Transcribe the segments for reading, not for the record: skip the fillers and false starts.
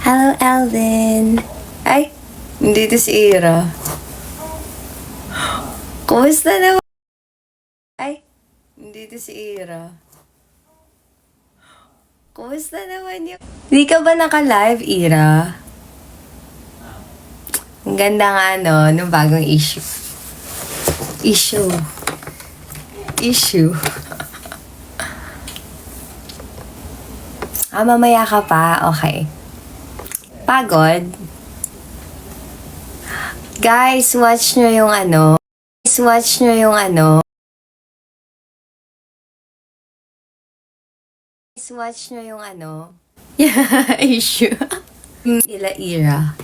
Hello, Alvin. Ay, nandito si Ira. Kumusta naman? Ay, nandito si Ira. Kumusta naman yung... Hindi ka ba naka-live, Ira? Ang ganda nga, no? Nung bagong issue. Issue. Mamaya ka pa? Okay. Pagod? Guys, watch nyo yung ano. Yeah, issue. Ira.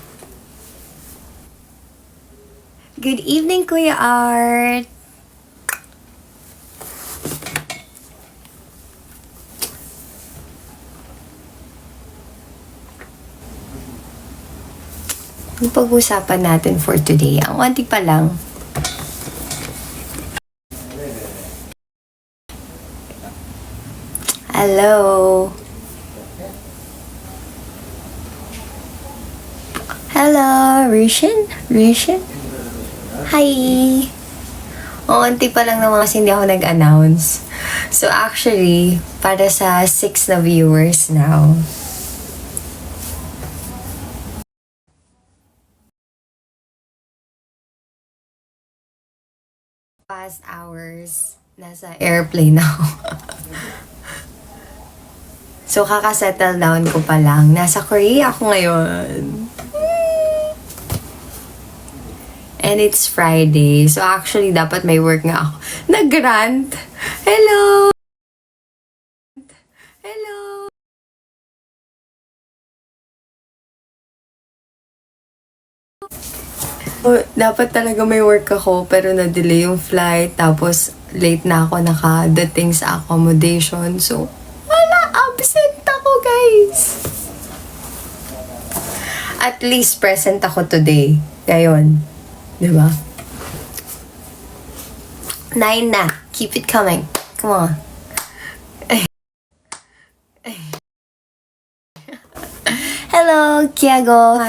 Good evening, Kuya Art. Yung pag-usapan natin for today, ang wanti pa lang. Hello. Hello, Rishin? Hi. O, unti pa lang naman kasi hindi ako nag-announce. So actually, para sa 6 na viewers now. Past hours, nasa airplane ako. So, kaka-settle down ko pa lang. Nasa Korea ako ngayon. And it's Friday. So, actually, dapat may work nga ako. Nag-grant! Hello! Oh, dapat talaga may work ako, pero na-delay yung flight. Tapos, late na ako nakadating sa accommodation. So, wala! Absent ako, guys! At least, present ako today. Ngayon. Diba? 9 na. Keep it coming. Come on. Hello, Kiago.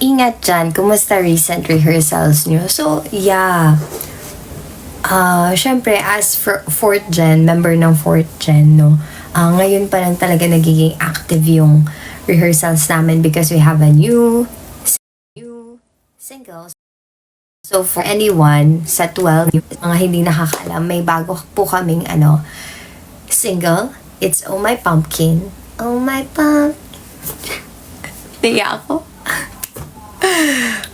Ingat dyan. Kumusta recent rehearsals nyo? So, yeah. Syempre, as for 4th gen, member ng 4th gen, no? Ngayon pa lang talaga nagiging active yung rehearsals namin because we have a new single. So, for anyone sa 12, mga hindi nakakaalam, may bago po kaming single. It's Oh My Pumpkin. Oh My Pumpkin. Tiga ako.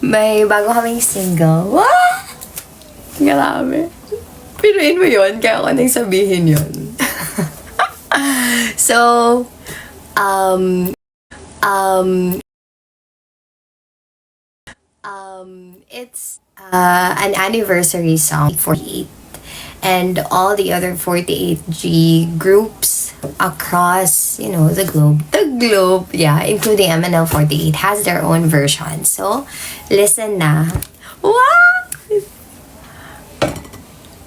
May bago kaming single. What? Grabe. Pinuin mo yun, kaya ako nang sabihin yun. So, it's an anniversary song for 48, and all the other 48G groups across, the globe, yeah, including MNL48 has their own version. So, listen na. Wow!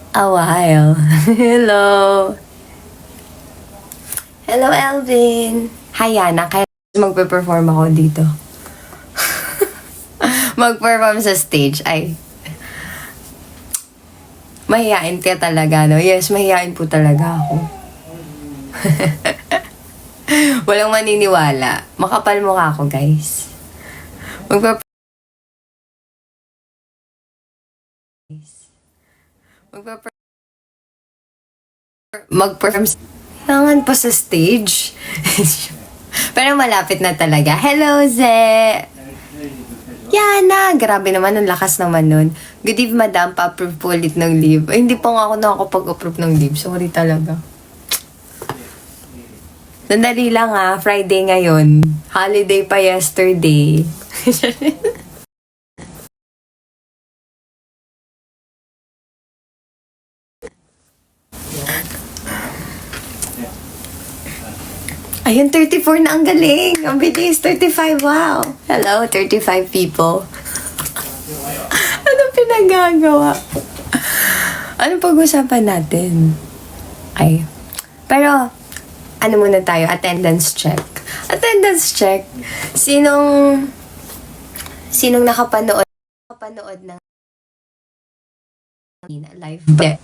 A while. Hello, Elvin. Hi, Yana. Kaya magpe-perform ako dito. Mag-perform sa stage. Ay. Mahihain ka talaga, no? Yes, mahihain po talaga ako. Walang maniniwala. Makapal mukha ako, guys. Mag-perform kailangan pa sa stage. Pero malapit na talaga. Hello, Ze! Yana! Grabe naman, ang lakas naman nun. Good eve, madam. Pa-approve po ulit ng leave. Ay, hindi pa nga ako nakakapag-approve ng leave. Sorry talaga. Sandali lang Friday ngayon. Holiday pa yesterday. Ayun, 34 na, ang galing. Ang bilis, 35, wow. Hello, 35 people. Ano pinagagawa? Ano pag-usapan natin? Okay. Pero, ano muna tayo? Attendance check. Attendance check. Sinong nakapanood ng live ba?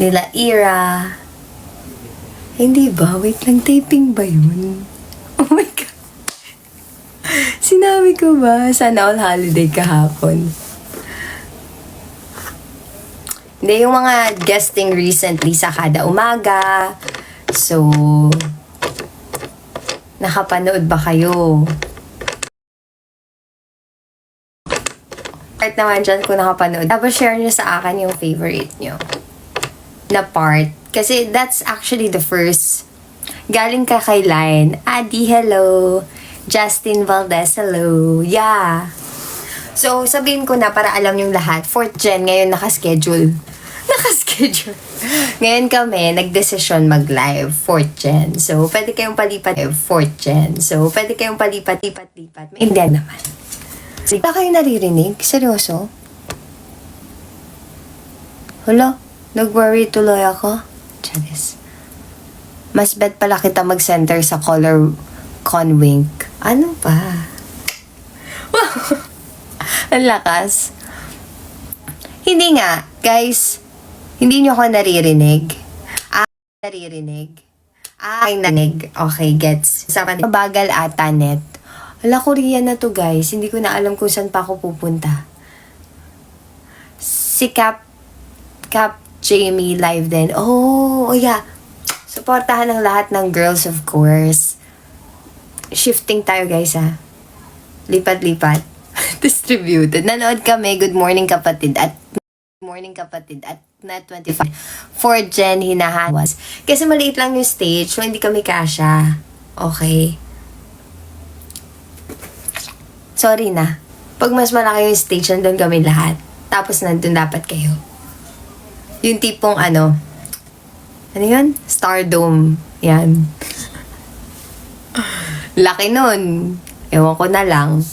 Nila Ira. Hindi ba? Wait lang, taping ba yun? Oh my God. Sinabi ko ba? Sana all holiday kahapon. Hindi, yung mga guesting recently sa Kada Umaga. So, nakapanood ba kayo? Part naman dyan kung nakapanood. Tapos share nyo sa akin yung favorite nyo na part. Kasi that's actually the first. Galing ka kay Line. Adi, hello. Justin Valdez, hello. Yeah. So, sabihin ko na para alam yung lahat. 4th Gen ngayon nakaschedule. Nakaschedule. Ngayon kami, nagdesisyon mag-live. 4th Gen. So, pwede kayong palipat. 4th Gen. So, pwede kayong palipat. Hindi naman. Wala kayo naririnig? Seryoso? Hala, nag-worry tuloy ako. Charis. Mas bet pala kita mag-center sa color conwink. Ano ba? Wow! Ang lakas. Hindi nga, guys. Hindi nyo ako naririnig. Naririnig. Ay, nanig. Okay, gets. Mabagal ata net. Ala, Korean na to, guys. Hindi ko na alam kung saan pa ako pupunta. Si Cap Jamie live din. Oh, yeah. Suportahan ng lahat ng girls, of course. Shifting tayo, guys, ha. Lipat-lipat. Distributed. Nanood kami, Good Morning Kapatid at Net 25. 4 Gen hinahawas. Kasi maliit lang yung stage, so hindi kami kasya. Okay. Sorry na. Pag mas malaki yung stage, nandun kami lahat. Tapos nandun dapat kayo. Yung tipong ano yun? Stardome. Yan. Laki nun. Ewan ko na lang.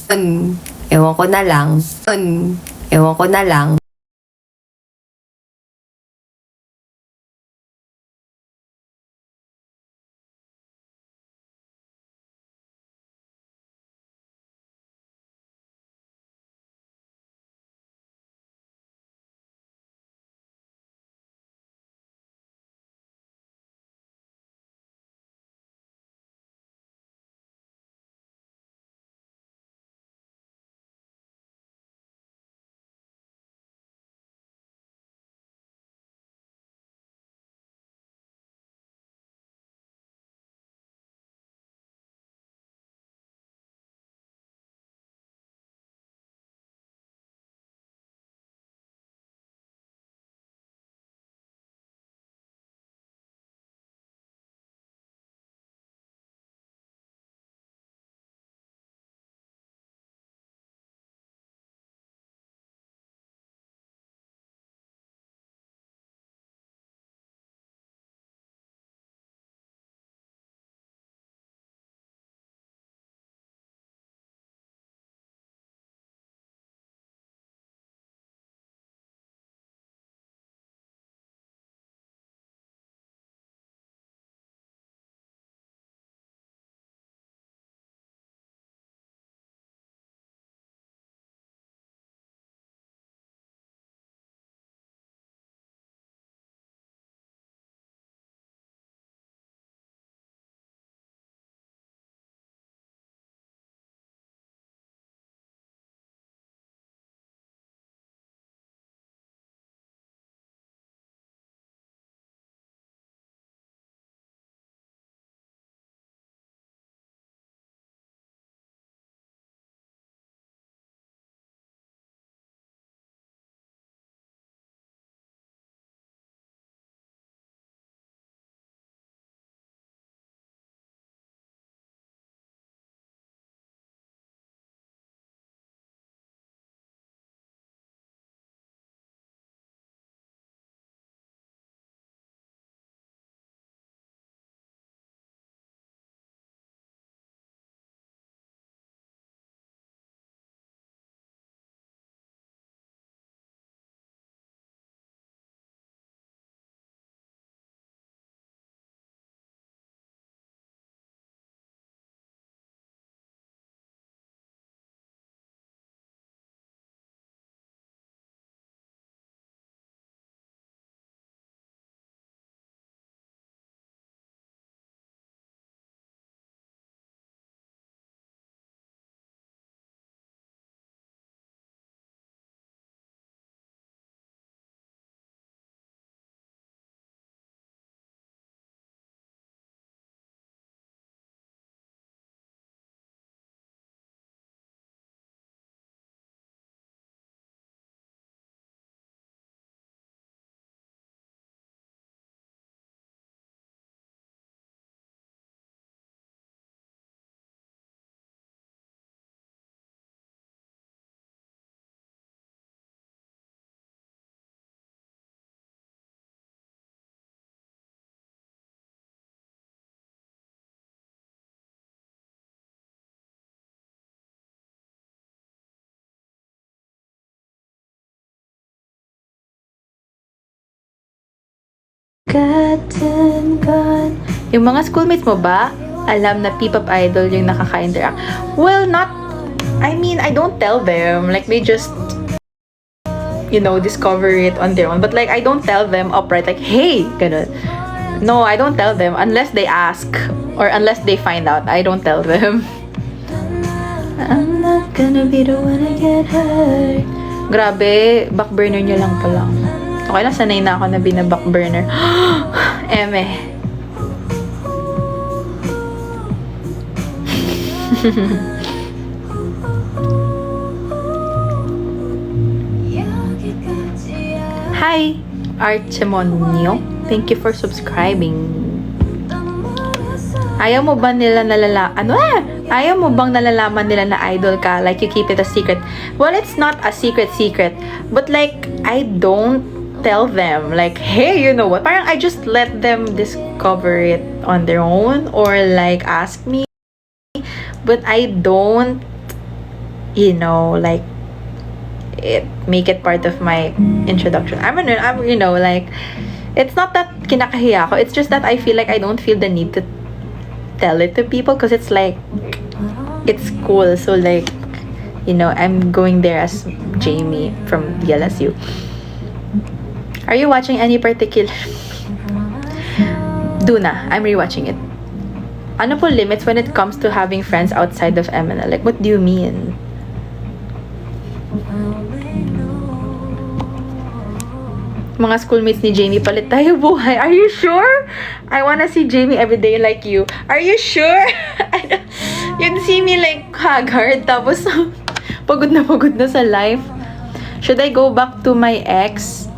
gotten gone. Yung mga schoolmates mo ba alam na P-pop idol yung nakaka-interact? Well, I don't tell them. Like, they just, discover it on their own. But, like, I don't tell them upright, like, hey, ganun. No, I don't tell them unless they ask or unless they find out. I don't tell them. I'm not gonna be the one to get hurt. Grabe, backburner nyo lang pala. Okay lang, sanay na ako na bina-backburner. Eme. Hi, Archemonio. Thank you for subscribing. Ayaw mo ba nila Ayaw mo bang nalalaman nila na idol ka? Like, you keep it a secret? Well, it's not a secret. But, like, I don't tell them. Like, hey, you know what? Parang I just let them discover it on their own or, like, ask me. But I don't, like, make it part of my introduction. Like, it's not that kinakahiya ako. It's just that I feel like I don't feel the need to tell it to people because it's like, it's cool. So, like, I'm going there as Jamie from DLSU. Are you watching any particular? Duna, I'm rewatching it. Ano po limits when it comes to having friends outside of MNL? Like, what do you mean? Mga schoolmates ni Jamie, palit tayo buhay. Are you sure? I wanna see Jamie every day like you. Are you sure? You'd see me like haggard, tapos pagod na sa life. Should I go back to my ex?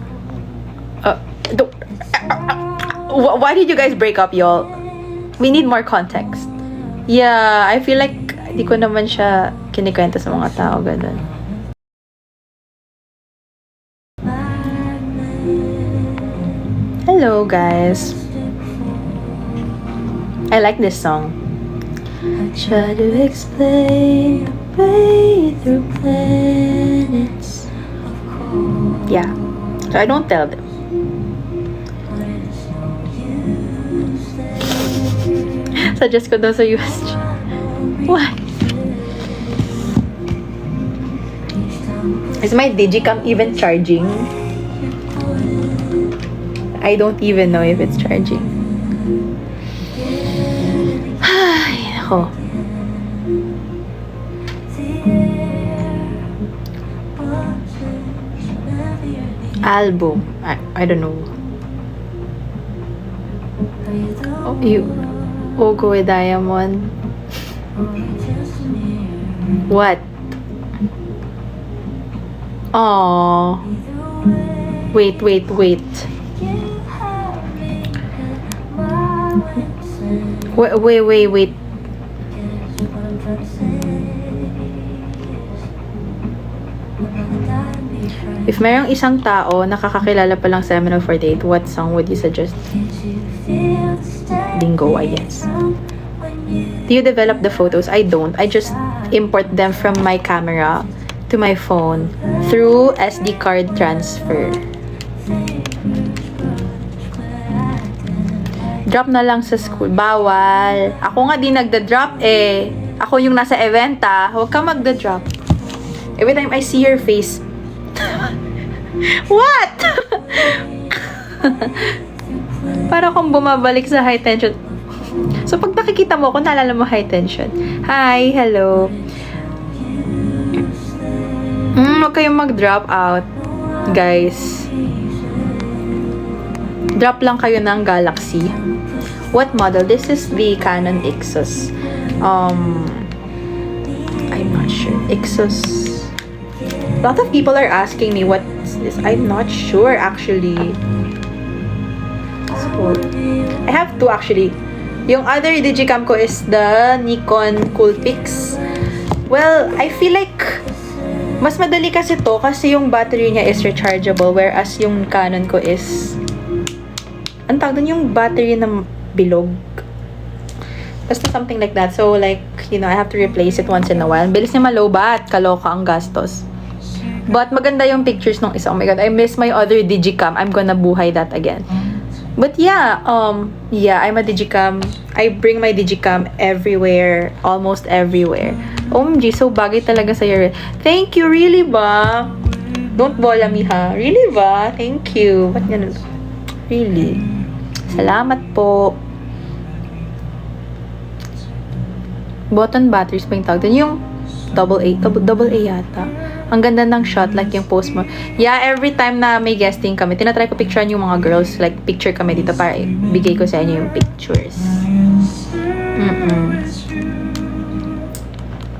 Why did you guys break up, y'all? We need more context. Yeah, I feel like di ko naman siya kinikwenta sa mga tao, ganun. Hello, guys. I like this song. Try to explain the way through planets. Yeah. So I don't tell them. Suggest ko daw sa USG. What? Is my Digicam even charging? I don't even know if it's charging. Ay, nako. Album. I don't know. Oh, Ogo with Diamond. What? Oh. Wait. Wait. If mayroong isang tao nakakakilala pa lang sa MNL48, what song would you suggest? Bingo, I guess. Do you develop the photos? I don't. I just import them from my camera to my phone through SD card transfer. Drop na lang sa school. Bawal. Ako nga di nagda-drop eh. Ako yung nasa event ah. Huwag ka magda-drop. Every time I see your face. What? Para akong bumabalik sa high tension. So pag nakikita mo ako, naalala mo high tension. Hi, hello. Huwag kayong mag-drop out, guys. Drop lang kayo ng Galaxy. What model? This is the Canon Ixus. I'm not sure. Ixus. A lot of people are asking me what's this. I'm not sure actually. So, I have two actually. Yung other Digicam ko is the Nikon Coolpix. Well, I feel like mas madali kasi to kasi yung battery niya is rechargeable whereas yung Canon ko is ang tawag dun yung battery na bilog. Basta something like that. So, like, I have to replace it once in a while. Bilis niya malobat. Kaloka ang gastos. But maganda yung pictures nung isa. Oh my God, I miss my other Digicam. I'm gonna buhay that again. But yeah, I'm a digicam. I bring my digicam everywhere, almost everywhere. OMG, so bagay talaga sa'yo. Thank you, really ba? Don't bola me, ha? Really ba? Thank you. Ba't ganun? Really? Salamat po. Button batteries pa yung tawag dun. Yung double A yata. Ang ganda ng shot, like yung post mo. Yeah, every time na may guesting kami, tinatry ko picturean yung mga girls, like picture kami dito para bigay ko sa inyo yung pictures.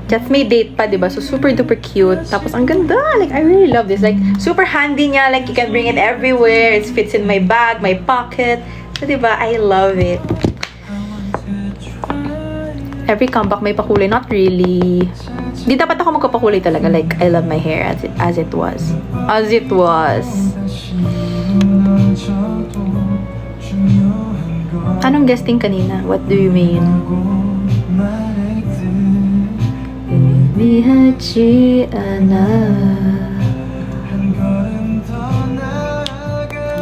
Just may date pa, diba? So, super duper cute. Tapos, ang ganda. Like, I really love this. Like, super handy niya. Like, you can bring it everywhere. It fits in my bag, my pocket. So, diba? I love it. Every comeback may pakulay. Not really. Di dapat ako magpapakulay talaga. Like, I love my hair as it was. As it was. Anong guesting kanina? What do you mean?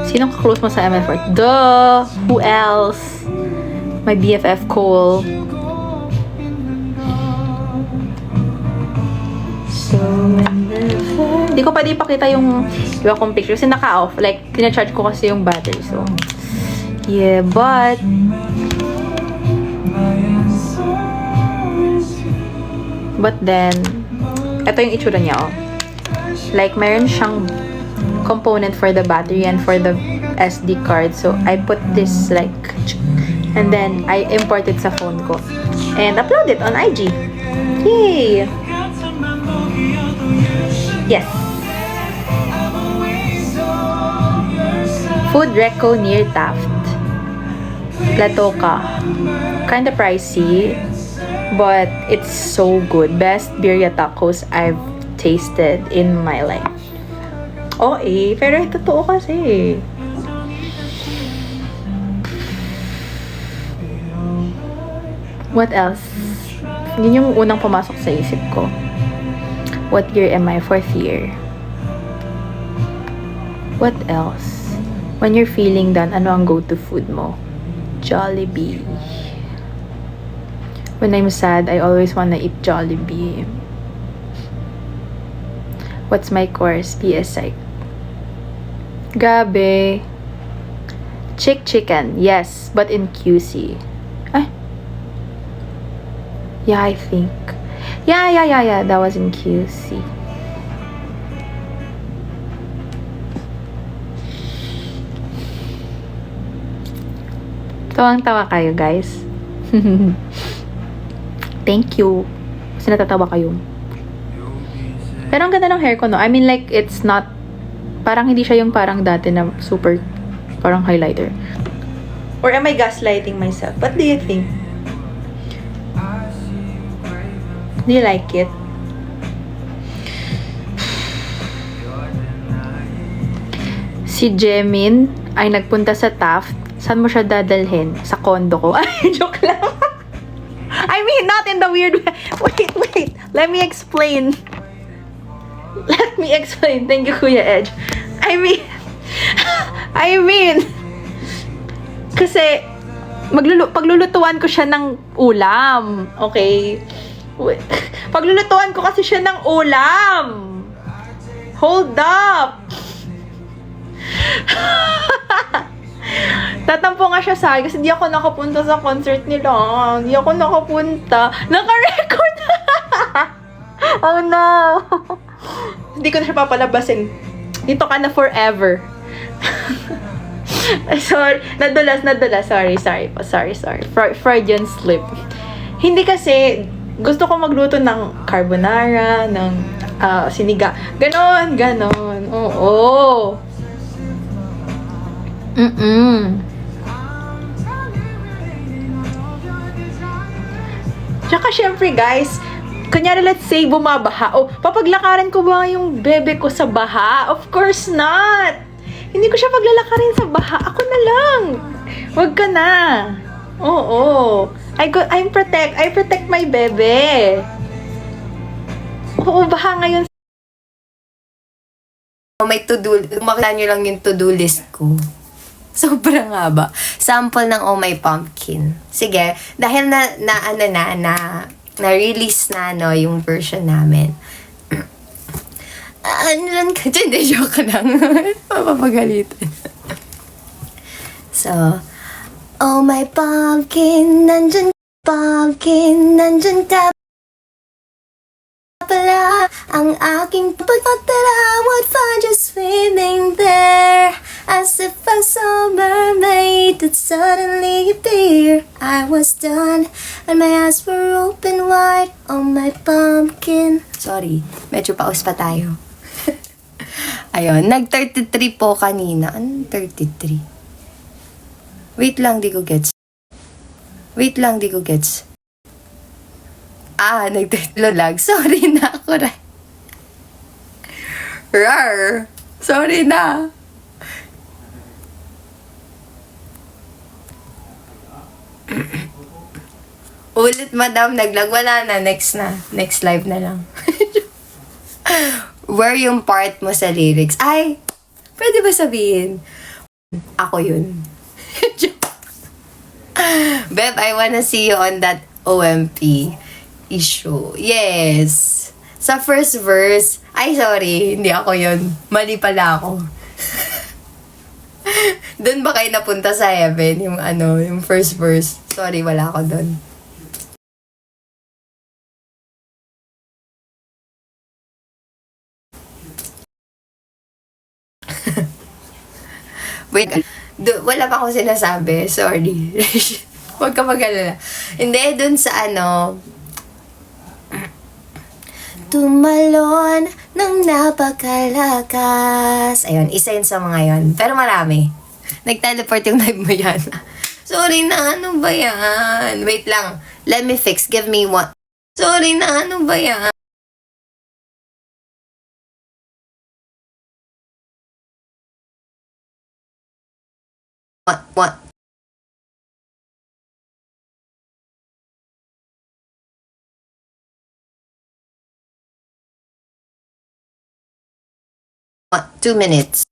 Sinong ka-close mo sa MF4? Duh! Who else? My BFF Cole. Hindi ko pwede ipakita yung iba kong picture kasi naka-off. Like, tina-charge ko kasi yung battery. So, yeah, but then, ito yung itsura niya, oh. Like, mayroon siyang component for the battery and for the SD card. So, I put this, like, and then, I import it sa phone ko. And upload it on IG. Yay! Yes. Food Reco near Taft. Platoka. Kinda pricey, but it's so good. Best birria tacos I've tasted in my life. Oh pero totoo kasi. What else? Yun yung unang pumasok sa isip ko. What year am I? 4th year. What else? When you're feeling down, ano ang go-to food mo? Jollibee. When I'm sad, I always wanna eat Jollibee. What's my course? PS Psych. Gabi. Chicken. Yes, but in QC. Yeah, I think. Yeah. That was in QC. Tawang-tawa kayo, guys. Thank you. Kasi natatawa kayo. Pero ang ganda ng hair ko, no? I mean, like, it's not, parang hindi siya yung parang dati na super, parang highlighter. Or am I gaslighting myself? What do you think? Do you like it? Si Jemin ay nagpunta sa Taft. Saan mo siya dadalhin? Sa condo ko. Ay, joke lang. I mean, not in the weird way. Wait. Let me explain. Thank you, Kuya Edge. I mean, kasi, paglulutuan ko siya ng ulam. Okay? Paglulutuan ko kasi siya ng ulam. Hold up. Tatampo nga siya sa akin kasi di ako nakapunta sa concert nila. Di ako nakapunta. Naka-record. Oh no. Hindi ko na siya papalabasin. Dito ka na forever. Sorry. Nadulas. Sorry. Freudian slip. Hindi kasi gusto ko magluto ng carbonara, ng siniga. Ganon. Oo. Tsaka syempre guys, kunyari let's say bumabaha. Papaglakarin ko ba yung bebe ko sa baha? Of course not! Hindi ko siya paglalakarin sa baha. Ako na lang. Wag ka na. Oo. I protect my bebe. Oo, baha ngayon. May to-do, makita nyo lang yung to-do list ko. Sobrang haba. Sample ng Oh My Pumpkin. Sige, dahil na-release na, no, yung version namin. Ano lang ka dyan? Hindi, joke lang. Mapapagalitan. So, oh my pumpkin, nandyan ka pala. Ang aking pagkatala would find you swimming there. As if a summer mermaid that suddenly appeared. I was done and my eyes were open wide. Oh my pumpkin. Sorry, medyo paus pa tayo. Ayun, nag-33 po kanina. Anong 33? Wait lang, di ko gets. Nag-33 lag. Sorry na ako. Rar. Sorry na. Ulit, madam. Naglag. Wala na. Next na. Next live na lang. Where yung part mo sa lyrics? Ay, pwede ba sabihin? Ako yun. Beb, I wanna see you on that OMP issue. Yes. Sa first verse. Ay, sorry. Hindi ako yun. Mali pala ako. Doon ba kayo napunta sa heaven? Yung first verse. Sorry, wala ako doon. Wait, wala pa akong sinasabi. Sorry. Huwag ka mag-alala. Hindi, dun sa tumalon ng napakalakas. Ayun, isa yun sa mga yun. Pero marami. Nag-teleport yung live mo yan. Sorry na, ano ba yan? Wait lang. Let me fix. Give me one. Sorry na, ano ba yan? What? 2 minutes.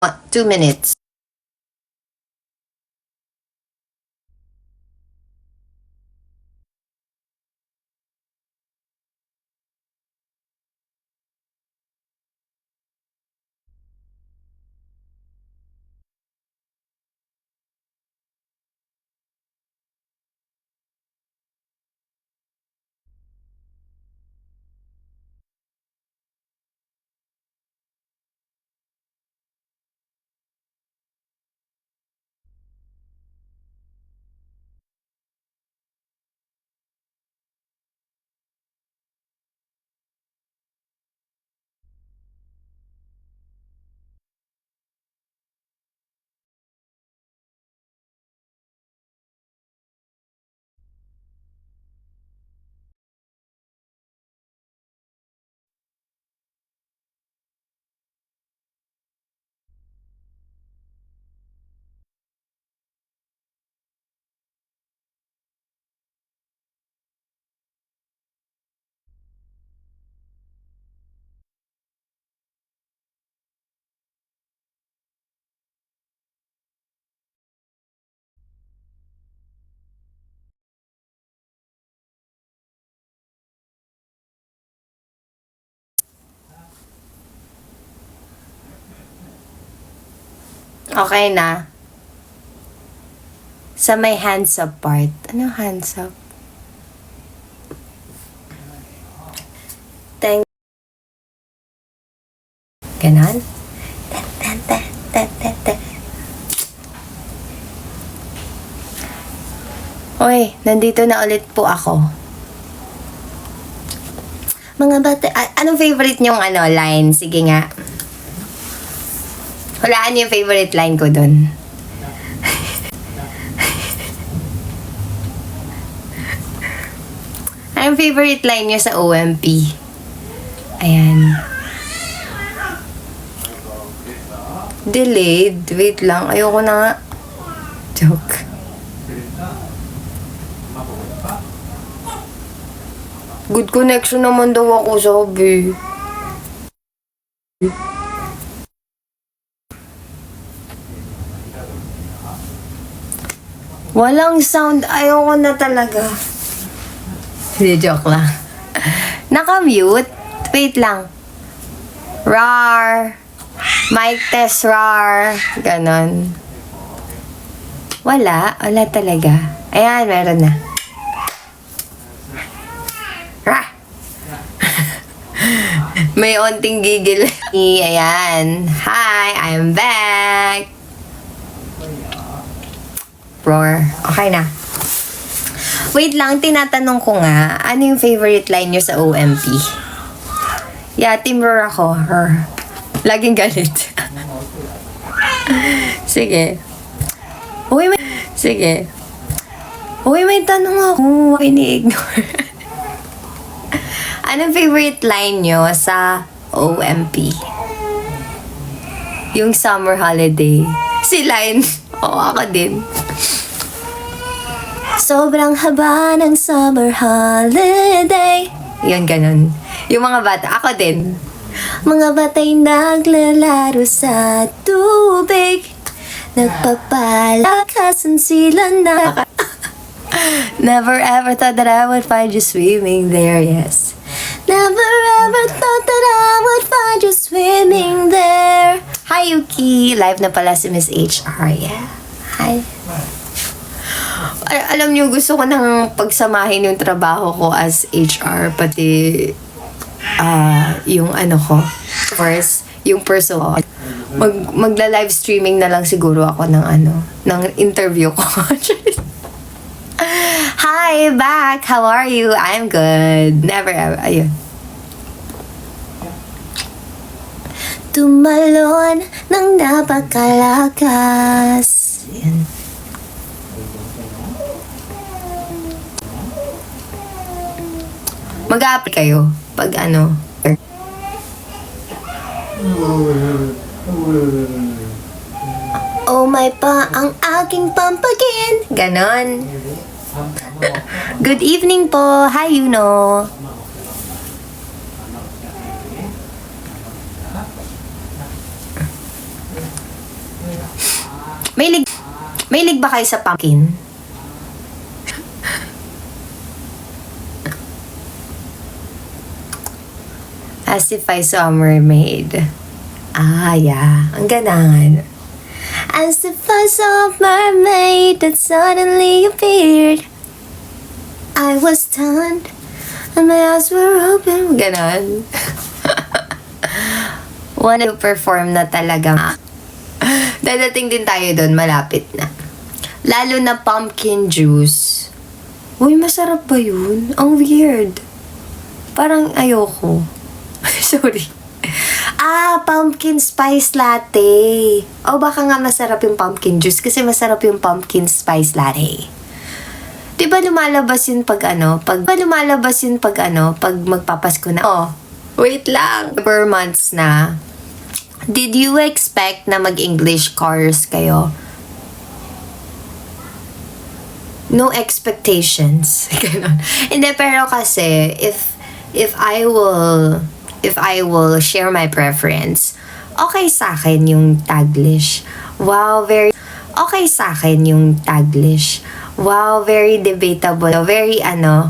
What? 2 minutes. Okay na. Sa may hands up part. Ano hands up? Thank. Ganon? Oy, nandito na ulit po ako. Mga bata, anong favorite niyong line? Sige nga. Hulaan niyo yung favorite line ko dun. Anong favorite line niyo sa OMP? Ayan. Delayed. Wait lang. Ayoko na nga. Joke. Good connection naman daw ako, sabi. Walang sound. Ayoko na talaga. Hindi, joke lang. Naka-mute? Wait lang. Rar. Mic test, rar. Ganon. Wala. Wala talaga. Ayan, meron na. Rah! May onting gigil. Ayan. Hi, I'm back. Roar. Okay na. Wait lang, tinatanong ko nga, ano yung favorite line nyo sa OMP? Yeah, team roar ako. Roar. Laging galit. Sige. Uy, may... Sige. Uy, may tanong ako. Ini-ignore. Anong favorite line nyo sa OMP? Yung summer holiday. Si line. Oo, ako din. Sobrang haba ng summer holiday. Yun, ganun. Yung mga bata, ako din. Mga bata'y naglalaro sa tubig. Nagpapalakasan sila na... Never ever thought that I would find you swimming there, yes. Never ever thought that I would find you swimming there. Hi, Yuki. Live na pala si Miss HR, yeah. Hi. Alam niyo, gusto ko nang pagsamahin yung trabaho ko as HR, pati yung ko. Of course, yung personal. Magla-live streaming na lang siguro ako ng interview ko. Hi, back! How are you? I'm good. Never ever. Ayun. Tumalon ng napakalakas. Yan. Mag-a-apply kayo pag Oh my pa, ang aking pampagin. Ganon. Good evening po. Hi, Yuno. May lig ba kayo sa pumpkin? As if I saw a mermaid. Yeah. Ang ganangan. As if I saw a mermaid that suddenly appeared. I was stunned and my eyes were open. Ganon. Wanna perform na talaga. Dadating din tayo doon, malapit na. Lalo na pumpkin juice. Uy, masarap ba yun? Ang weird. Parang ayoko. Sorry. Pumpkin spice latte. Baka nga masarap yung pumpkin juice kasi masarap yung pumpkin spice latte. Diba lumalabas yun pag magpapasko na. Wait lang. Per months na. Did you expect na mag-English course kayo? No expectations. Ganon. Hindi, pero kasi, if I will share my preference, okay sa akin yung Taglish. Okay sa akin yung Taglish. Wow, very debatable. Very,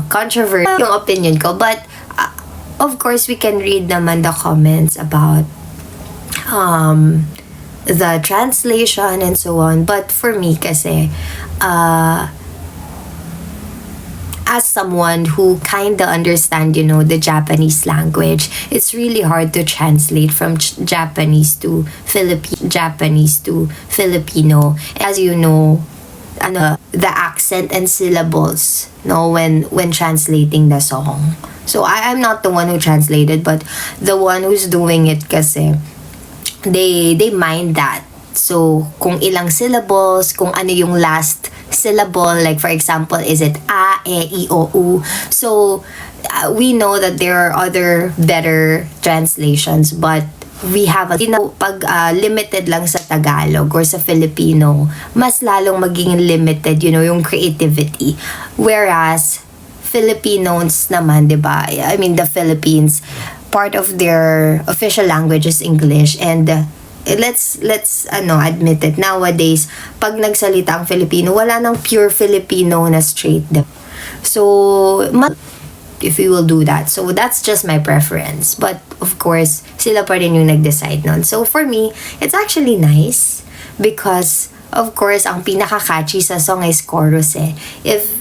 controversial yung opinion ko. But, of course, we can read naman the comments about the translation and so on. But for me kasi, as someone who kinda understand, the Japanese language, it's really hard to translate from Japanese to Filipino. As you know, the accent and syllables, no, when translating the song. So I'm not the one who translated, but the one who's doing it kasi they mind that. So kung ilang syllables, kung ano yung last syllable, like for example, is it a, e, i, o, u. So we know that there are other better translations, but we have pag limited lang sa Tagalog or sa Filipino, mas lalong maging limited, yung creativity. Whereas Filipinos naman, 'di ba? I mean, the Philippines, part of their official language is English, and let's admit it, nowadays pag nagsalita ang Filipino, wala nang pure Filipino na straight. So if we will do that. So that's just my preference. But of course, sila pa rin yung nag-decide nun. So for me, it's actually nice because of course, ang pinaka-catchy sa song is chorus eh. If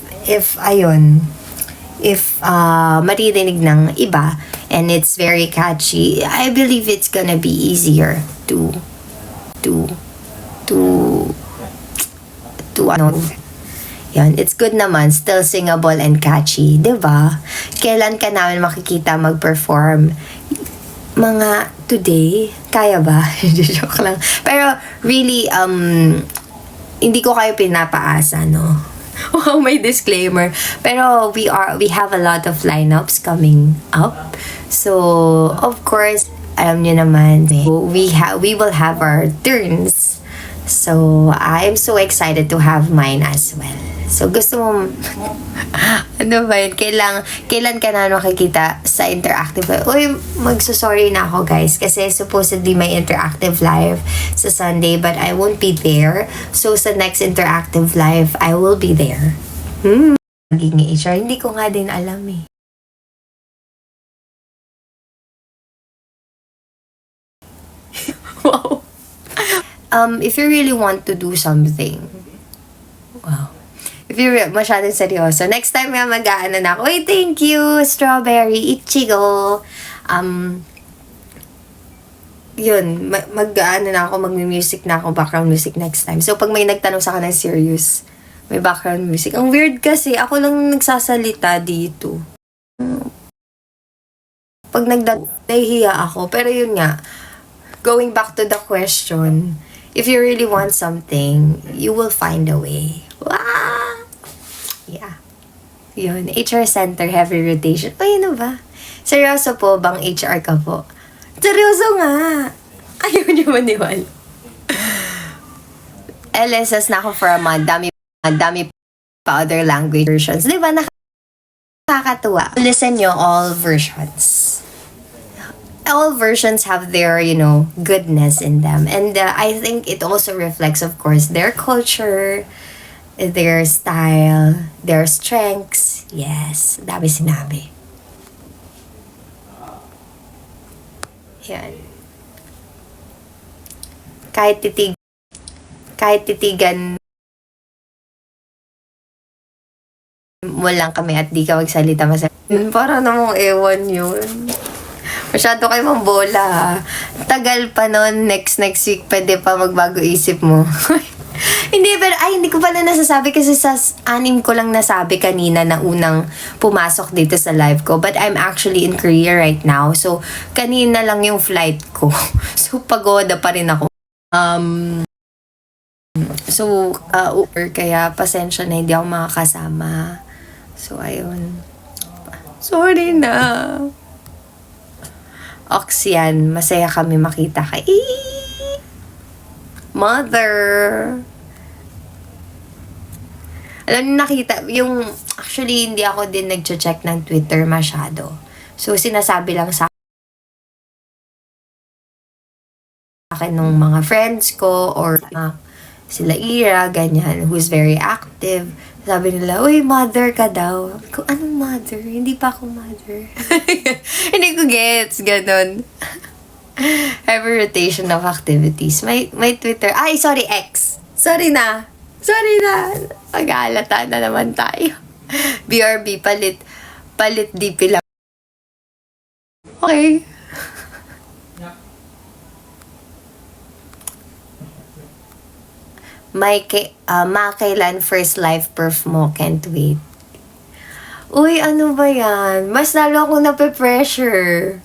maririnig ng iba and it's very catchy, I believe it's gonna be easier to yan, it's good naman, still singable and catchy, 'di ba? Kailan ka namin makikita mag-perform? Mga today, kaya ba? Joke lang. Pero really, hindi ko kayo pinapaasa, no? Wow, may disclaimer. Pero we have a lot of lineups coming up. So, of course, alam niyo naman, we will have our turns. So, I'm so excited to have mine as well. So, gusto mo, ano ba yun? Kailan ka na makikita sa interactive live? Uy, magsusorry na ako, guys. Kasi supposedly may interactive live sa Sunday, but I won't be there. So, sa next interactive live, I will be there. Maging HR, hindi ko nga din alam eh. Wow. If you really want to do something, wow. If you're masyadong seryoso, next time nga mag-aano na ako, uy, thank you, Strawberry, Ichigo. Yun, mag-aano na ako, mag-music na ako, background music next time. So, pag may nagtanong sa akin ng serious, may background music. Ang weird kasi, ako lang nagsasalita dito. Pag nahihiya ako, pero yun nga, going back to the question, if you really want something, you will find a way. Wow! Yeah. Yun. HR Center, heavy rotation. Ay, ano ba? Seryoso po bang HR ka po? Seryoso nga! Ayaw niyo maniwala. LSS na ako for a month. Dami pa other language versions. Di ba? Nakakatuwa. Listen nyo, all versions. All versions have their, goodness in them. And I think it also reflects, of course, their culture, their style, their strengths. Yes, dami sinabi. Yan. Kahit titigan mo lang kami at di ka magsalita para namang ewan yun. Masyado kayo mambola ha. Tagal pa nun, next week, pwede pa magbago isip mo. Hindi ko pala nasasabi kasi sa 6 ko lang nasabi kanina na unang pumasok dito sa live ko. But I'm actually in Korea right now. So, kanina lang yung flight ko. So, pagoda pa rin ako. Uber, kaya pasensya na hindi ako makakasama. So, ayun. Sorry na. Oxian, masaya kami makita kay Mother. Alam niyo, nakita, actually, hindi ako din nag-check ng Twitter masyado. So, sinasabi lang sa akin ng mga friends ko or sila Ira, ganyan, who's very active. Sabi nila, uy, mother ka daw. Ko, anong mother? Hindi pa ako mother. Hindi ko gets, ganun. Every rotation of activities. May Twitter. Ay, sorry, X. Sorry na. Mag-aalata na naman tayo. BRB, palit DP lang. Okay. Makailan first live perf mo, can't wait. Uy, ano ba yan? Mas lalo akong nape-pressure.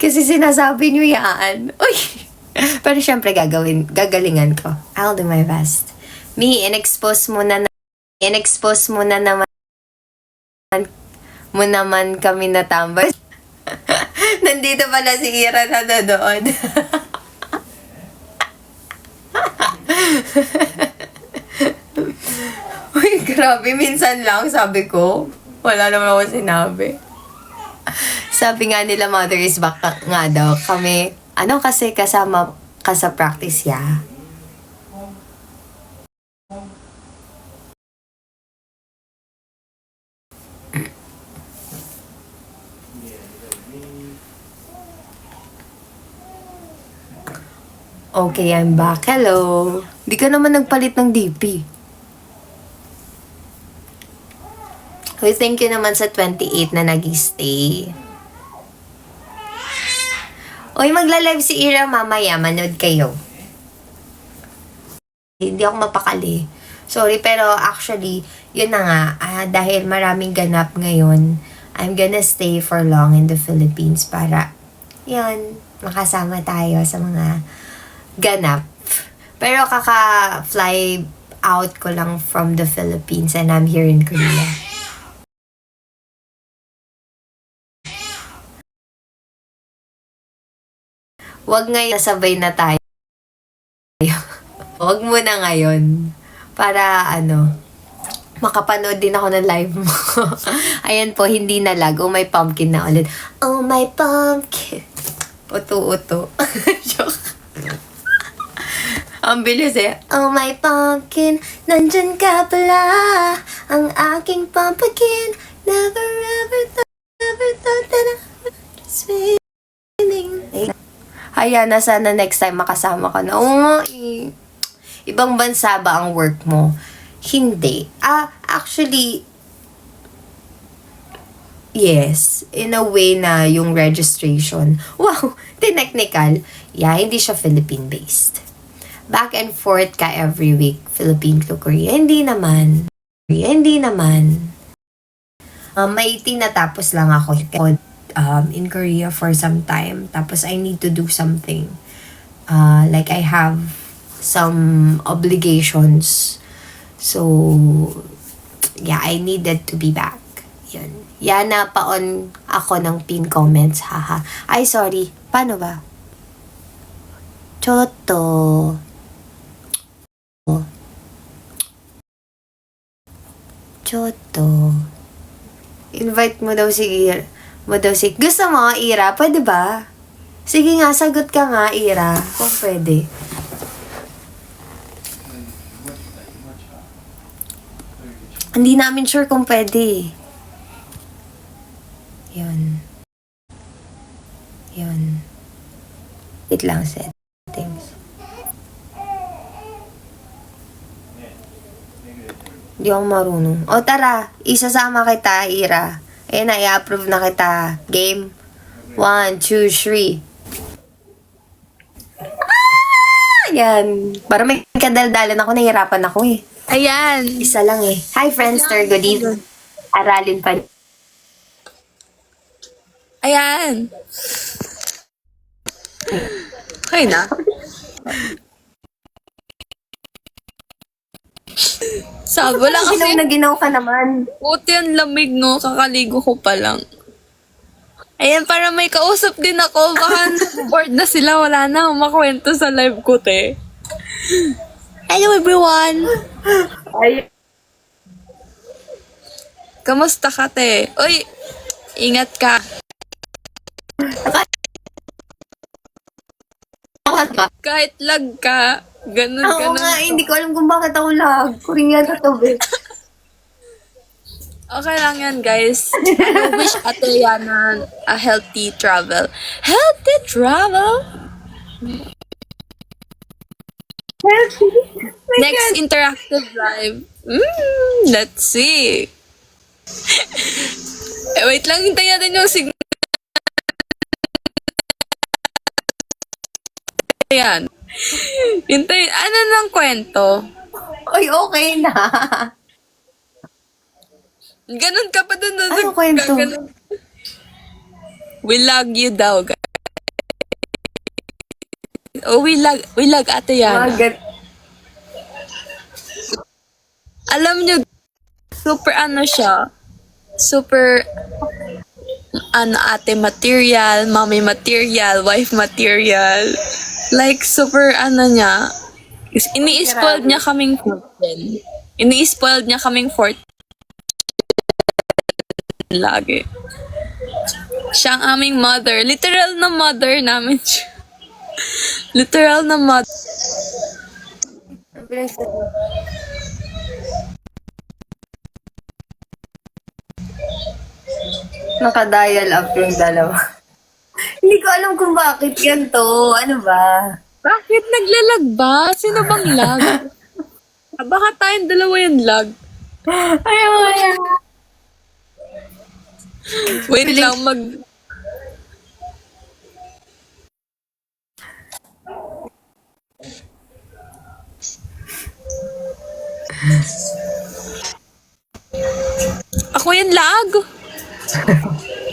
Kasi sinasabi nyo yan. Uy! Pero syempre gagalingan ko. I'll do my best. In-expose mo na naman kami natambay. Nandito pala si Ira na doon. Uy, grabe. Minsan lang, sabi ko. Wala naman ako sinabi. Sabi nga nila, mother is back nga daw. Kami, kasi kasama ka sa practice, ya. Okay, I'm back. Hello. Di ka naman nagpalit ng DP. Uy, thank you naman sa 28 na nag-stay. Uy, magla-live si Ira mamaya. Manood kayo. Hindi ako mapakali. Sorry, pero actually, yun na nga. Dahil maraming ganap ngayon, I'm gonna stay for long in the Philippines para, yun, makasama tayo sa mga ganap. Pero kaka-fly out ko lang from the Philippines and I'm here in Korea. Wag ngayon, nasabay na tayo. Wag mo na ngayon. Para makapanood din ako ng live mo. Ayan po, hindi na lag. Oh, my pumpkin na ulit. Oh, my pumpkin. Uto-uto. Joke. Ang bilis eh. Oh, my pumpkin, nandyan ka pala. Ang aking pumpkin. Never thought that I was feeling. Ayan, na sana next time makasama ka na. Oo, ibang bansa ba ang work mo? Hindi. Actually, yes. In a way na yung registration. Wow, technical. Yeah, hindi siya Philippine-based. Back and forth ka every week, Philippine to Korea. Hindi naman. May tinatapos lang ako in Korea for some time. Tapos I need to do something. Like I have some obligations. So, yeah, I needed to be back. Yun. Yan, napaon ako ng pin comments, haha. Ay, sorry. Paano ba? Choto. Invite mo daw si Ira. Gusto mo, Ira? Pwede ba? Sige nga, sagot ka nga, Ira. Kung pwede. Hindi namin sure kung pwede. Yun. Wait lang, settings. Hindi ako marunong. O tara, isasama kita, Ira. Ayan na, i-approve na kita. Game. 1, 2, 3. Yan. Para may kadaldalan ako, nahihirapan ako eh. Ayan. Isa lang eh. Hi, Friendster. Good evening. Aralin pa. Ayan. Okay na. Sabi lang kasi, Ginaw ka naman. puti ang lamig no, kakaligo ko pa lang. Ayan, para may kausap din ako. Baka bored na sila, wala na akong makwento sa live ko, te. Hello, everyone! Ay. Kamusta ka, te? Uy, ingat ka. Kahit lag ka, ganun ka Oo na. nga, hindi ko alam kung bakit ako lag. Korean na to, be. Okay lang yan, guys. I wish Ate Yana a healthy travel. Healthy travel? Next interactive live. Let's see. Wait lang, hintayin natin yung signal. Ayan. Hintay, ano ng kwento? Oy, okay na. Ganun ka pa dun. Ano kwento? Ganun. We love you daw. Oh, we lag ate Yana. Mga gan- Alam nyo, super ano siya. Super, ano ate material, mommy material, wife material. Like, super ano niya. Ini-spoiled niya kaming 14. Ini-spoiled niya kaming 14 lagi. Siya ang aming mother. Literal na mother namin siya. Literal na mother. Nakadial up yung dalawa. Hindi ko alam kung bakit yan to. Ano ba? Bakit naglalag ba? Sino bang lag? Baka tayong dalawa yung lag. Ayun. Wait lang, Ako yung lag.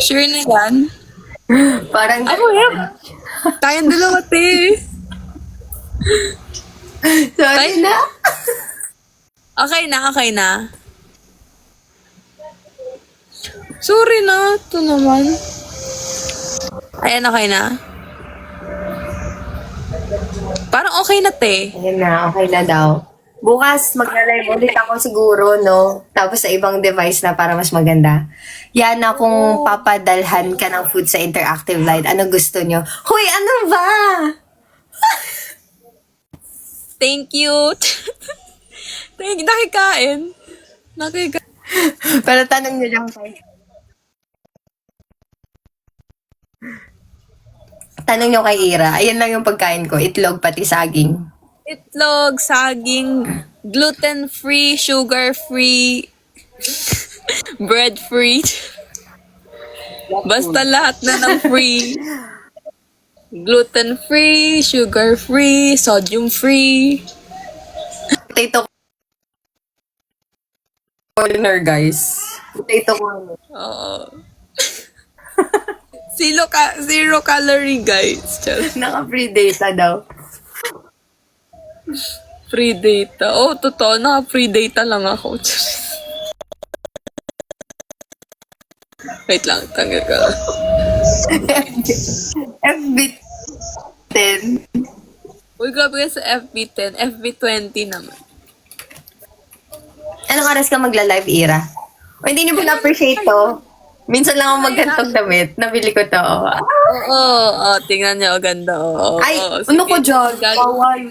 Sure na yan? Parang Ako yan. Tayong dalawa, te. sorry na. Okay na, okay na. Sorry na, ito naman. Ayan, okay na. Parang okay na, te. Ayun na, okay na daw. Bukas, magla-live ulit ako siguro, no? Tapos sa ibang device na para mas maganda. Yan na kung papadalhan ka ng food sa interactive light. Ano gusto nyo? Hoy, ano ba? Thank you. Thank you. Nakikain. Pero tanong nyo lang kay... Tanong nyo kay Ira. Ayan lang yung pagkain ko. Itlog pati saging. Itlog, saging, gluten-free, sugar-free, bread-free. Basta lahat na ng free. Gluten-free, sugar-free, sodium-free. Potato corner, guys. Potato corner. Oo. Zero calorie, guys. Just Naka-free data daw. free data. Oh, totoo. Naka-free data lang ako. Wait lang. Tanga ka. FB10. Uy, grabe ka sa FB10. FB20 naman. Anong oras ka magla-live, Ira? O hindi niyo ba na-appreciate to? Minsan lang ako magantong damit. Nabili ko to. Oo. Tingnan niyo. Ganda. Oo. Ay, Sige. ano ko dyan? Kaway.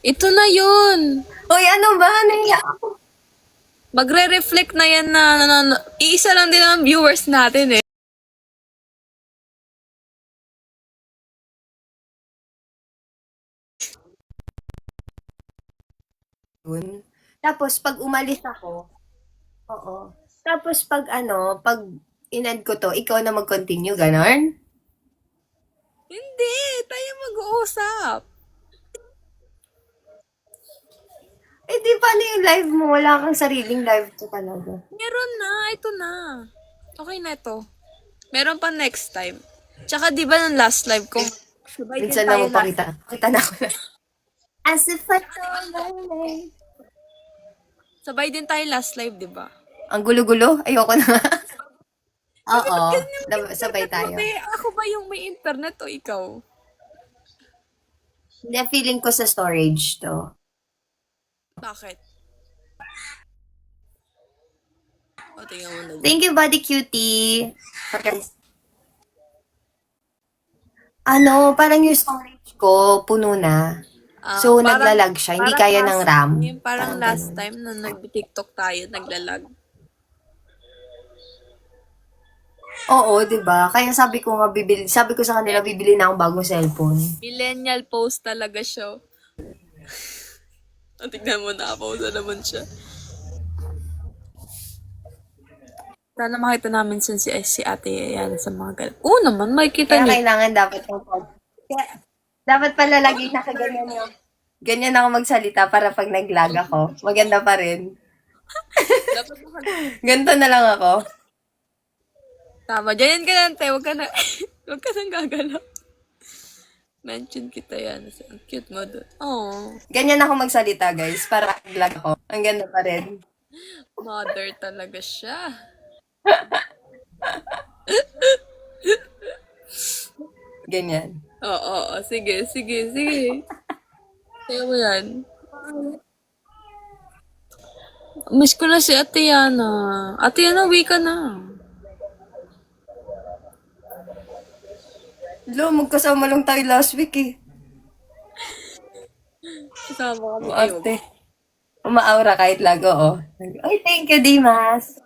Ito na yun. Uy, ano ba? Naiya ako. Magre-reflect na yan na iisa lang din ang viewers natin eh. Yun. Tapos, pag umalis ako, oo. Tapos, pag in-end ko to, ikaw na mag-continue, ganon? Hindi. Tayo mag-uusap. Eh, di paano yung live mo? Wala kang sariling live to talaga. Meron na. Ito na. Okay na ito. Meron pa next time. Tsaka di ba ng last live ko? Sabay din Minsan lang tayo mo pakita. Pakita na ako na. As if I told you. Sabay din tayo last live, di ba? Ang gulo-gulo? Ayoko na. Oo. Sabay tayo. Hindi, ako ba yung may internet o ikaw? Hindi, feeling ko sa storage to. Bakit? O, tingnan mo na. Thank you, Buddy Cutie. Okay. Ano, parang yung storage ko, puno na. So, Parang- naglalag siya. Hindi kaya ng RAM. Yung parang last time na nag-TikTok tayo, naglalag. Oo, di ba? Kaya sabi ko sa kanila, bibili na akong bagong cellphone. Millennial post talaga siya. Tignan mo, nakapausa naman siya. Sana makita namin si ate yan sa mga Oo naman, makikita Kaya niyo. kailangan dapat yung pod. Dapat pala lagi nakaganyan yung ganyan ako magsalita para pag nag-lag ako, maganda pa rin. Dapat Ganito na lang ako. tama. Diyan ka lang, te. Huwag ka na, huwag ka nang gagalaw. Mention kita yan. Ang cute mo doon. Oh, Ganyan ako magsalita, guys, para nag-lag ako. Ang ganda pa rin. mother talaga siya. Ganyan. Oo. Sige. Kaya mo yan. Miss ko na si Ate Yana. Ate Yana, uwi ka na. Lo, magkasama lang tayo last week eh. Kasama kami. Ate. Umaaura kahit lago, oh. Ay, thank you, Dimas.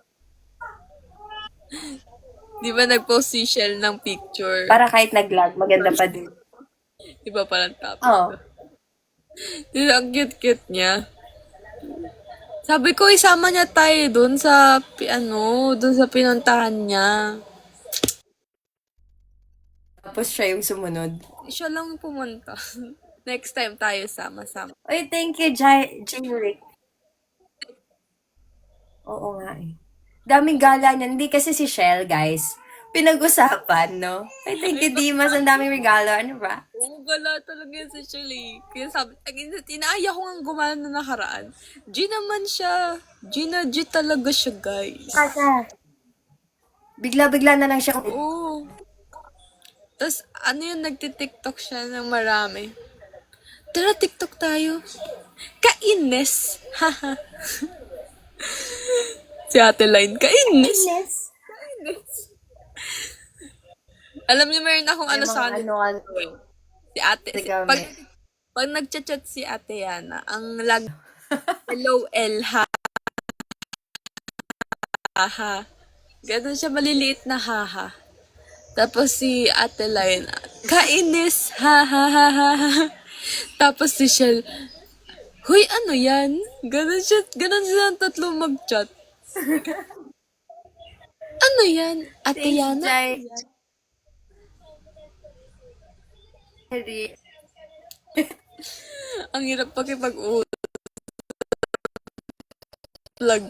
Di ba nag-post si Shell ng picture? Para kahit nag-lag, maganda pa din. Di ba parang topic? Oh. Di ba, ang cute-cute niya. Sabi ko, isama niya tayo dun sa, dun sa pinuntahan niya. Tapos siya yung sumunod. Siya lang pumunta. Next time tayo sama-sama. Ay, thank you, Rick. Oo nga eh. Daming gala niyan. Hindi kasi si Shell, guys. Pinag-usapan, no? Ay, thank you, Dimas. Ang daming regalo. Ano ba? Oo, gala talaga yan si Shell eh. Kaya sabi, inaaya ko nga gumala na nakaraan. G naman siya. G talaga siya, guys. Kasa. Bigla-bigla na lang siya. Oo. Tapos, nagtitiktok siya ng marami. Tara, TikTok tayo. Kainis. Haha. Si Ate Line, kainis. Yes. Alam niyo, meron akong ano sa Ano, si Ate. Sige, Pag nagchat-chat si Ate Yana, ang hello, L, ha. Ha. Ganun siya, maliliit na haha. Tapos si Ate Line, kainis, ha ha ha ha. Tapos si Shell, huy, ano yan? Ganun sila tatlo mag-chat. Ano yan? Ate Yana? Ang hirap pakipag-vlog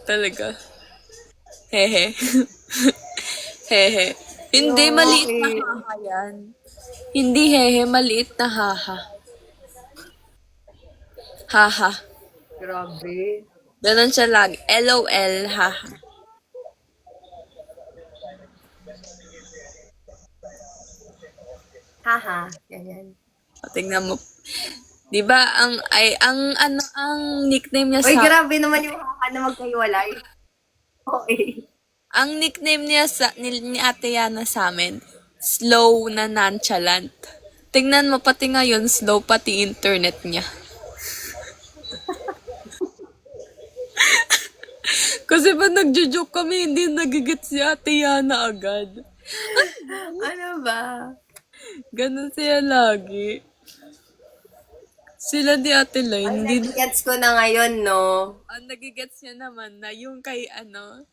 talaga. Hehe. Hehe. Hindi, maliit na haha yan. Hindi, hehe, maliit na haha. Haha. Grabe. Ganon siya lagi. LOL, haha. Haha. Ganyan. O, tingnan mo. Di ba, ang nickname niya Uy, sa... grabe naman yung haha na magkahiwalay. Okay. Ang nickname niya ni Ate Yana sa amin, slow na nonchalant. Tingnan mo, pati ngayon, slow pati internet niya. Kasi pag nagjo-joke kami, hindi nagigit si Ate Yana agad. Ano ba? Ganun siya lagi. Sila di Ate Line, hindi... Gets ko na ngayon, no? Ang nagigets niya naman na yung kay ano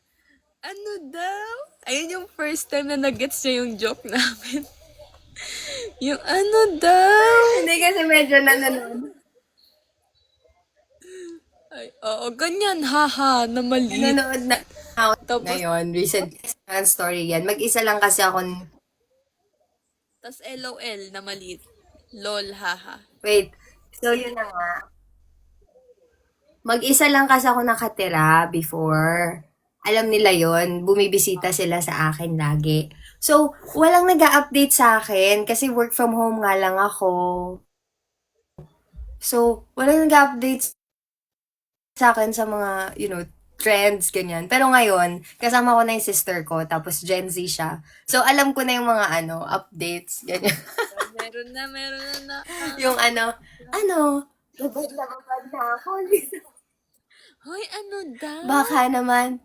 daw? Ayun yung first time na nagets niya yung joke namin. Yung ano daw? Hindi kasi medyo nanonood. Ay, oo, ganyan, haha, na maliit. Nanonood na. Tapos, Ngayon, recent story yan. Mag-isa lang kasi ako. tas LOL na maliit. Lol, haha. Wait. So, yun na nga. Mag-isa lang kasi ako nakatira before. Alam nila yon, bumibisita sila sa akin lagi. So, walang nag-update sa akin kasi work from home nga lang ako. So, walang nag-update sa akin sa mga, trends, ganyan. Pero ngayon, kasama ko na yung sister ko, tapos Gen Z siya. So, alam ko na yung mga, updates, ganyan. Meron na. Yung babad na ako. Hoy, ano daw? Baka naman.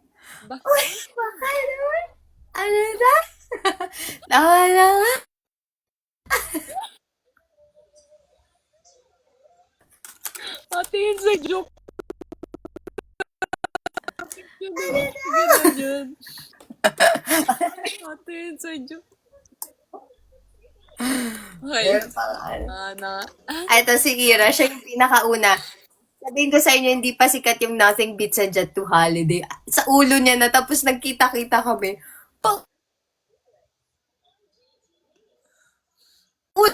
Baka- Uy, baka naman. Ano na? Tawa na nga. Ate, yun sa joke. Ganyan. Ate, yun sa joke. Okay. Meron pang ano. Ito si Ira, siya yung pinakauna. Sabihin ko sa inyo, hindi pa sikat yung Nothing Beats a Jet to Holiday. Sa ulo niya na, tapos nagkita-kita kami. Pa- Uy,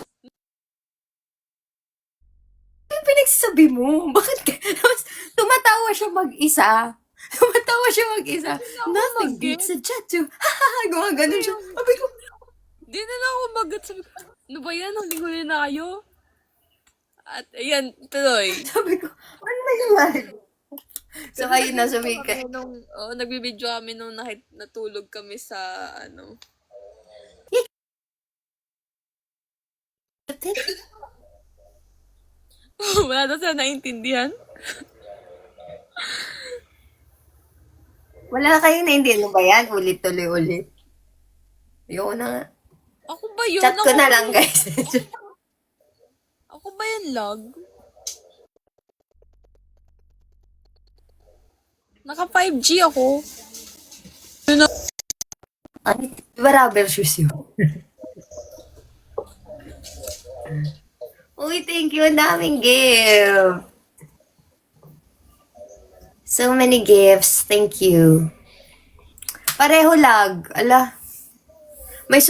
ano yung pinagsasabi mo? Bakit ka? Tapos, tumatawa siya mag-isa. Tumatawa siya mag-isa. Nothing beats a jet to... Gumaganon siya. Sabi ko, Di na lang ako magat. Sabi ko, ano ba yan? Huling huli na kayo? At ayan, tuloy. sabi ko, ano na yung So, ayun na, sumikat. Nagbibideo kami nung natulog kami sa, ano. Wala na sila naintindihan. Wala kayong naintindihan mo ba yan? Ulit tuloy ulit. Ayoko na nga. Ako ba yun? Chat ko na lang, guys. Ako ba yan, lag? Naka 5G ako. Ano? Di ba rubber shoes yun? Uy, thank you. Ang daming gift. So many gifts. Thank you. Pareho lag. Ala. May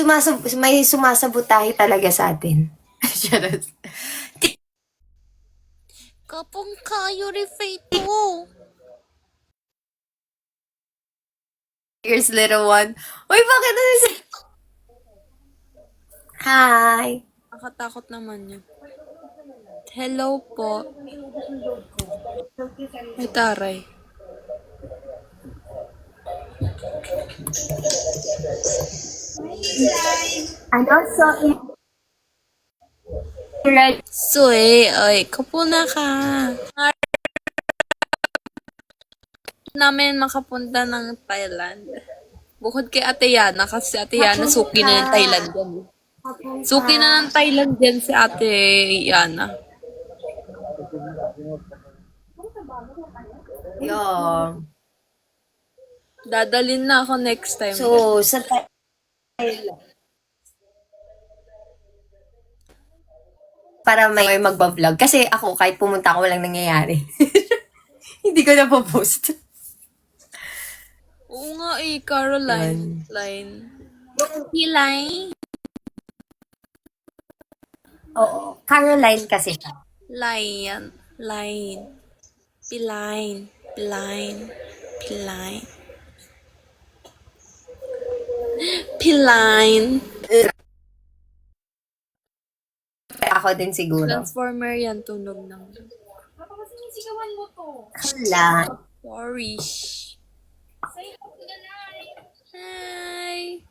sumasabotahe talaga sa atin. Charot. Kapong kayo refeito. Here's little one. Uy, bakit na si... Hi. Nakatakot naman yun. Hello po. Ay, taray. Ano? So, right. Sue, oy, kapuna ka. Namin makapunta ng Thailand. Bukod kay Ate Yana, kasi Ate Yana suki na ng Thailand yan. Suki na ng Thailand yan si Ate Yana. Yeah. Dadalin na ako next time. So, sa Thailand. Para may magbablog. Kasi ako, kahit pumunta ako, walang nangyayari. Hindi ko na po-post. Oo nga eh, Caroline. Line. Oo. Caroline kasi siya. Line. Piline. Ako din siguro. Transformer yan, tunog ng. Hala. Sorry. Hi.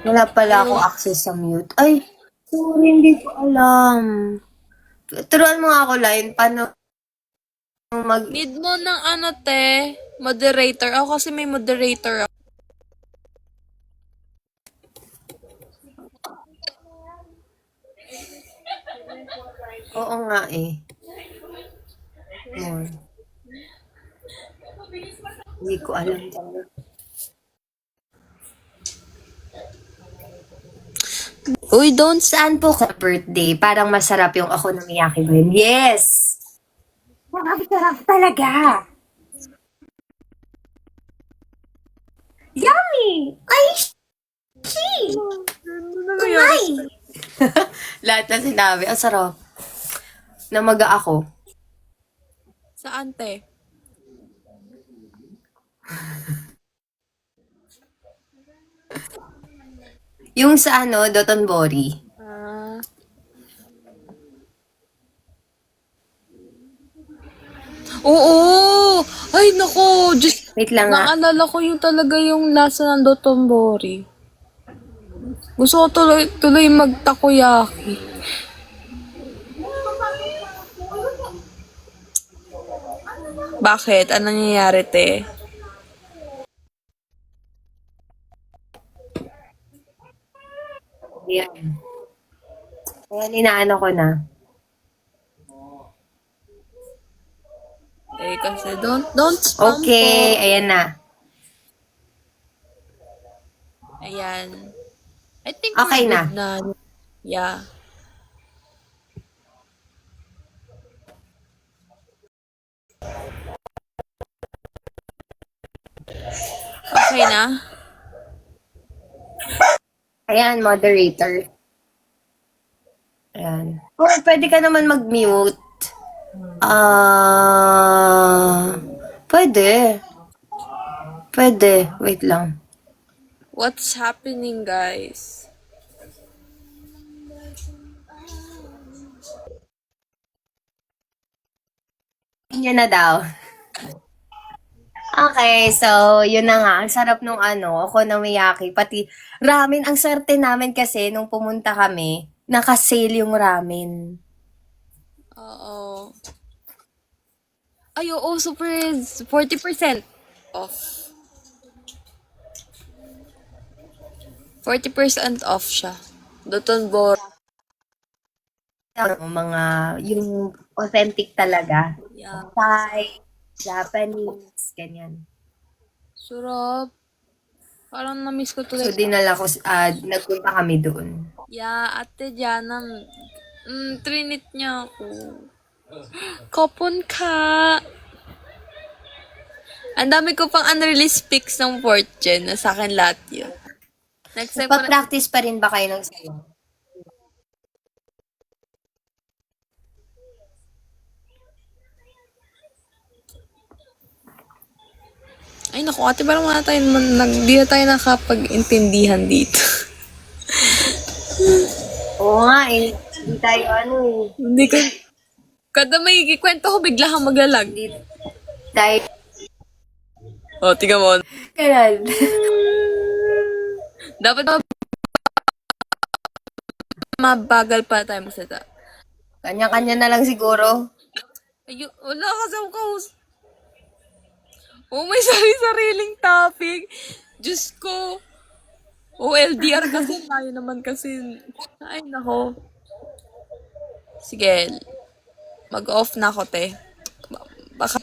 Wala pala ako access sa mute. Ay, sorry, hindi ko alam. Turuan mo nga ako, Line. Paano mag... Need mo ng ano, te? Moderator. Ako kasi may moderator ako. Oo nga eh. More. Hindi ko alam talaga. Uy, don't Saan po ka birthday? Parang masarap yung okonomiyaki mo. Yes! Sarap talaga! Yummy! Ay, she! Kumay! Lahat na sinabi. Ang sarap. Namaga ako. Saan, te? Yung sa ano, Dotonbori. Oo! Ay, nako! Just, Wait lang nga. naalala ko yung talaga yung lasa ng Dotonbori. Gusto ko tuloy mag-takoyaki. Bakit? Anong nangyayari, te? Yan. Ayan, inaano ko na. Eh, kasi don't spam Okay, po. ayan na. Ayan. I think Okay we're na. good na. Yeah. Okay na? Ayan, moderator. Ayan. Oh, pwede ka naman mag-mute. Pwede. Pwede. Wait lang. What's happening, guys? Niya na daw. Okay, so, yun na nga. Ang sarap nung okonomiyaki. Pati ramen. Ang swerte namin kasi nung pumunta kami, naka-sale yung ramen. Oo. Ay, oo, super 40% off. 40% off siya. Doton Bor. Mga, yung authentic talaga. Yeah. Thai, Japanese, ganyan. Sarap. Parang na-miss ko So, tuloy. nagpunta kami doon. Yeah, Ate Jana. Trinit niya ako. Kopon ka. Ang dami ko pang unreleased pics ng Fortune na sa akin lahat yun. Next time, Nagpa-practice pa rin ba kayo ng sayo? ay naku, ate, parang wala tayo, di na tayo nakapag-intindihan dito. Oo nga eh. Hindi tayo Hindi ko, kada may kikwento ko, bigla kang maglalag. Hindi tayo. Oh, tiga mo. Ganun. Dapat mabagal pa tayo magsalita. Kanya-kanya na lang siguro. Ayun, wala kasi ako kaus. Oh, may sariling topic. Diyos ko. OLDR kasi, tayo naman kasi. Ay, nako. Sige. Mag-off na ako, te. Baka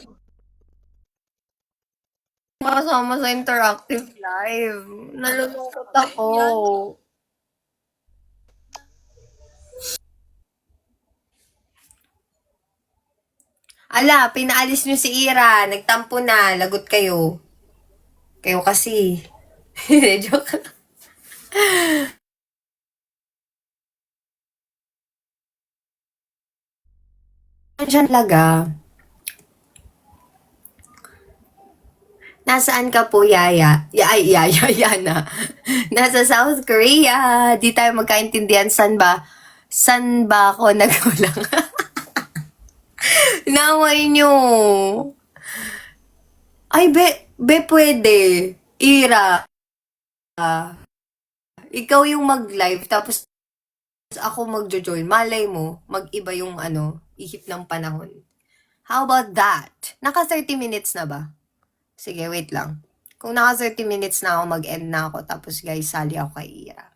Makasama sa interactive live. Nalulungkot ako. Ala, pinaalis niyo si Ira. Nagtampo na. Lagot kayo. Kayo kasi. Joke lang. Diyan talaga. Nasaan ka po, Yaya? Yana. Nasa South Korea. Di tayo magkaintindihan. San ba ako nagkulang? Naway nyo. Ay, pwede. Ira. Ikaw yung mag-live, tapos ako magjo-join. Malay mo, mag-iba yung ihip ng panahon. How about that? Naka 30 minutes na ba? Sige, wait lang. Kung naka 30 minutes na ako, mag-end na ako. Tapos guys, sali ako kay Ira.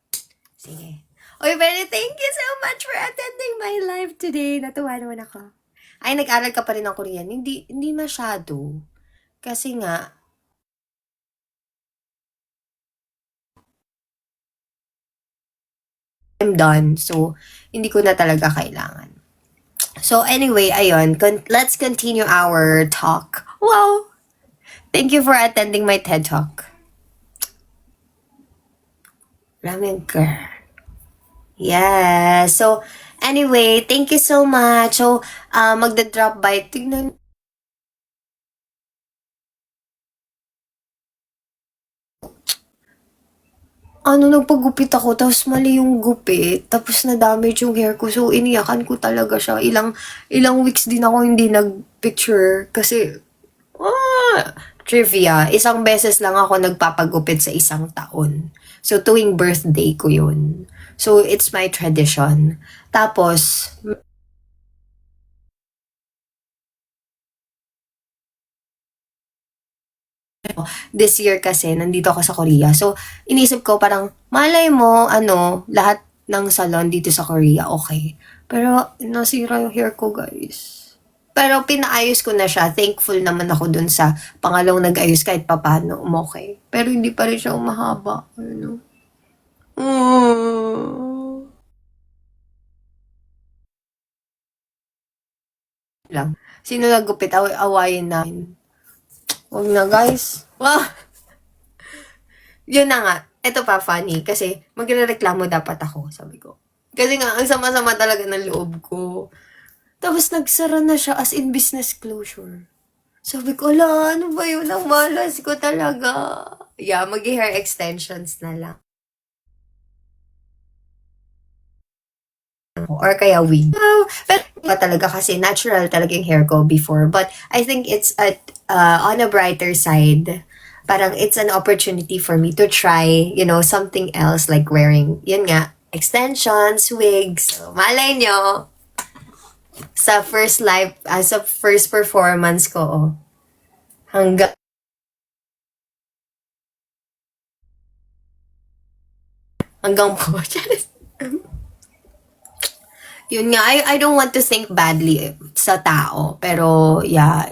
Sige. Oy, very thank you so much for attending my live today. Natuwa naman ako. Ay, nag-aral ka pa rin ng Korean. Hindi masyado. Kasi nga, I'm done. So, hindi ko na talaga kailangan. So, anyway, ayun. Let's continue our talk. Wow! Thank you for attending my TED Talk. Ramen girl. Yeah. So, anyway, thank you so much. So, magda-drop by. Tignan. Nagpagupit ako, tapos mali yung gupit, tapos na-damage yung hair ko, so iniyakan ko talaga siya. Ilang weeks din ako hindi nag-picture, kasi, trivia, isang beses lang ako nagpapagupit sa isang taon. So, tuwing birthday ko yun. So, it's my tradition. Tapos, this year kasi, nandito ako sa Korea. So, inisip ko parang, malay mo, lahat ng salon dito sa Korea, okay. Pero, nasira yung hair ko, guys. Pero, pinaayos ko na siya. Thankful naman ako dun sa pangalawang nag-ayos kahit papano, okay. Pero, hindi pa rin siya umahaba. lang. Sino nagupit? Awayin namin. Huwag na, guys. Wow! Yun na nga. Ito pa, funny. Kasi, magrereklamo dapat ako, sabi ko. Kasi nga, ang sama-sama talaga ng loob ko. Tapos, nagsara na siya as in business closure. Sabi ko, ala, ano ba yun? Ang malas ko talaga. Yeah, mag-hair extensions na lang. Or kaya wig. Pero iba talaga kasi natural talaga yung hair ko before. But I think it's on a brighter side. Parang it's an opportunity for me to try, something else like wearing, yun nga, extensions, wigs. So, malay nyo, sa first sa first performance ko, hanggang po. Yun nga, I don't want to think badly sa tao. Pero, yeah,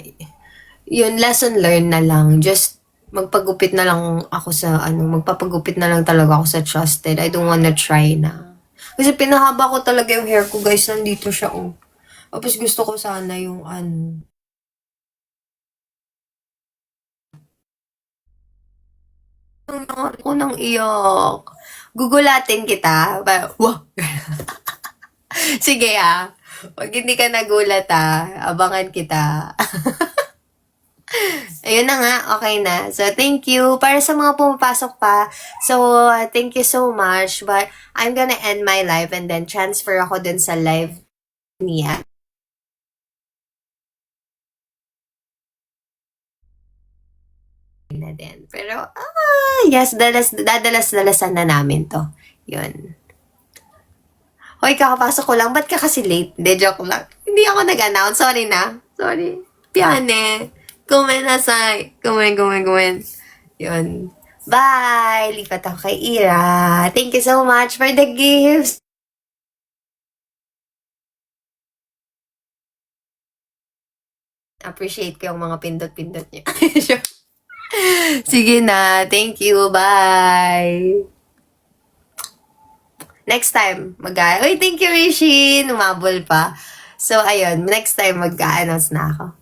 yun, lesson learned na lang. Just, magpagupit na lang ako magpapagupit na lang talaga ako sa trusted. I don't wanna try na. Kasi pinahaba ko talaga yung hair ko, guys. Nandito siya, oh. Tapos gusto ko sana yung ako nang iyak. Gugulatin kita. Wow. Sige pag hindi ka nagulat abangan kita. Ayun na nga, okay na. So, thank you. Para sa mga pumapasok pa, so, thank you so much. But, I'm gonna end my live and then transfer ako dun sa live niya. Na din. Pero, yes, dadalas-dalasan na namin to. Yun. Hoy, kakapasok ko lang. Ba't ka kasi late? Hindi, joke lang. Hindi ako nag-announce. Sorry na. Sorry. Piane. Kumenasay. Kumen. Yun. Bye! Lipat ako kay Ira. Thank you so much for the gifts. Appreciate ko yung mga pindot-pindot niya. Sige na. Thank you. Bye! Next time, Uy, thank you, Rishi! Umabol pa. So, ayun. Next time, mag-a-announce na ako.